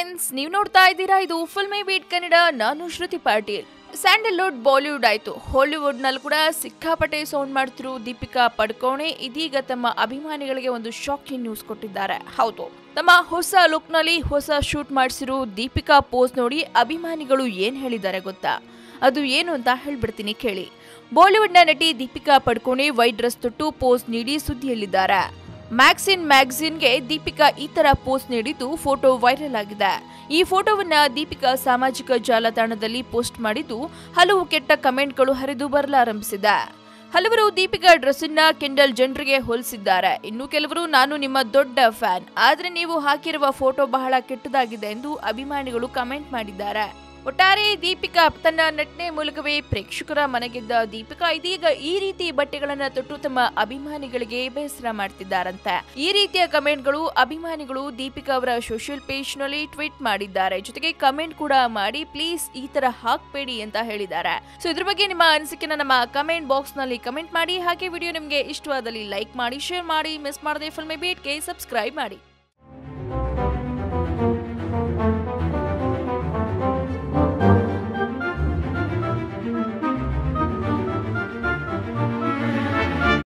Friends, ನೀವು ನೋಡ್ತಾ ಇದ್ದೀರಾ ಇದು ಫಿಲ್ಮಿ ಬೀಟ್ ಕನ್ನಡ. ನಾನು ಶ್ರುತಿ ಪಾಟೀಲ್. ಸ್ಯಾಂಡಲ್ವುಡ್, ಬಾಲಿವುಡ್ ಆಯ್ತು, ಹಾಲಿವುಡ್ ನಲ್ಲಿ ಕೂಡ ಸಿಕ್ಕಾಪಟ್ಟೆ ಸೌಂಡ್ ಮಾಡ್ತಿರೋ ದೀಪಿಕಾ ಪಡುಕೋಣೆ ಇದೀಗ ತಮ್ಮ ಅಭಿಮಾನಿಗಳಿಗೆ ಒಂದು ಶಾಕಿಂಗ್ ನ್ಯೂಸ್ ಕೊಟ್ಟಿದ್ದಾರೆ. ಹೌದು, ತಮ್ಮ ಹೊಸ ಲುಕ್ ನಲ್ಲಿ ಹೊಸ ಶೂಟ್ ಮಾಡಿಸಿರೋ ದೀಪಿಕಾ ಪೋಸ್ ನೋಡಿ ಅಭಿಮಾನಿಗಳು ಏನ್ ಹೇಳಿದ್ದಾರೆ ಗೊತ್ತಾ? ಅದು ಏನು ಅಂತ ಹೇಳ್ಬಿಡ್ತೀನಿ ಕೇಳಿ. ಬಾಲಿವುಡ್ ನ ನಟಿ ದೀಪಿಕಾ ಪಡುಕೋಣೆ ವೈಟ್ ಡ್ರೆಸ್ ತೊಟ್ಟು ಪೋಸ್ ನೀಡಿ ಸುದ್ದಿಯಲ್ಲಿದ್ದಾರೆ. ಮ್ಯಾಗಝಿನ್ಗೆ ದೀಪಿಕಾ ಈ ತರ ಪೋಸ್ಟ್ ನೀಡಿದ್ದು ಫೋಟೋ ವೈರಲ್ ಆಗಿದೆ. ಈ ಫೋಟೋವನ್ನ ದೀಪಿಕಾ ಸಾಮಾಜಿಕ ಜಾಲತಾಣದಲ್ಲಿ ಪೋಸ್ಟ್ ಮಾಡಿದ್ದು ಹಲವು ಕೆಟ್ಟ ಕಮೆಂಟ್ಗಳು ಹರಿದು ಬರಲಾರಂಭಿಸಿದೆ. ಹಲವರು ದೀಪಿಕಾ ಡ್ರೆಸ್ ಅನ್ನ ಕೆಂಡಲ್ ಜನರಿಗೆ ಹೋಲಿಸಿದ್ದಾರೆ. ಇನ್ನು ಕೆಲವರು ನಾನು ನಿಮ್ಮ ದೊಡ್ಡ ಫ್ಯಾನ್, ಆದ್ರೆ ನೀವು ಹಾಕಿರುವ ಫೋಟೋ ಬಹಳ ಕೆಟ್ಟದಾಗಿದೆ ಎಂದು ಅಭಿಮಾನಿಗಳು ಕಮೆಂಟ್ ಮಾಡಿದ್ದಾರೆ. ಒಟ್ಟಾರೆ ದೀಪಿಕಾ ತನ್ನ ನಟನೆ ಮೂಲಕವೇ ಪ್ರೇಕ್ಷಕರ ಮನಗೆದ್ದ ದೀಪಿಕಾ ಇದೀಗ ಈ ರೀತಿ ಬಟ್ಟೆಗಳನ್ನ ತೊಟ್ಟು ತಮ್ಮ ಅಭಿಮಾನಿಗಳಿಗೆ ಬೇಸರ ಮಾಡ್ತಿದ್ದಾರಂತೆ. ಈ ರೀತಿಯ ಕಮೆಂಟ್ಗಳು ಅಭಿಮಾನಿಗಳು ದೀಪಿಕಾ ಅವರ ಸೋಷಿಯಲ್ ಪೇಜ್ ನಲ್ಲಿ ಟ್ವೀಟ್ ಮಾಡಿದ್ದಾರೆ. ಜೊತೆಗೆ ಕಮೆಂಟ್ ಕೂಡ ಮಾಡಿ ಪ್ಲೀಸ್ ಈ ತರ ಹಾಕ್ಬೇಡಿ ಅಂತ ಹೇಳಿದ್ದಾರೆ. ಸೊ ಇದ್ರ ಬಗ್ಗೆ ನಿಮ್ಮ ಅನಿಸಿಕೆನ ನಮ್ಮ ಕಮೆಂಟ್ ಬಾಕ್ಸ್ ನಲ್ಲಿ ಕಮೆಂಟ್ ಮಾಡಿ. ಹಾಗೆ ವಿಡಿಯೋ ನಿಮ್ಗೆ ಇಷ್ಟವಾದಲ್ಲಿ ಲೈಕ್ ಮಾಡಿ, ಶೇರ್ ಮಾಡಿ, ಮಿಸ್ ಮಾಡದೆ ಫಿಲ್ಮಿ ಬೀಟ್ಗೆ ಸಬ್ಸ್ಕ್ರೈಬ್ ಮಾಡಿ.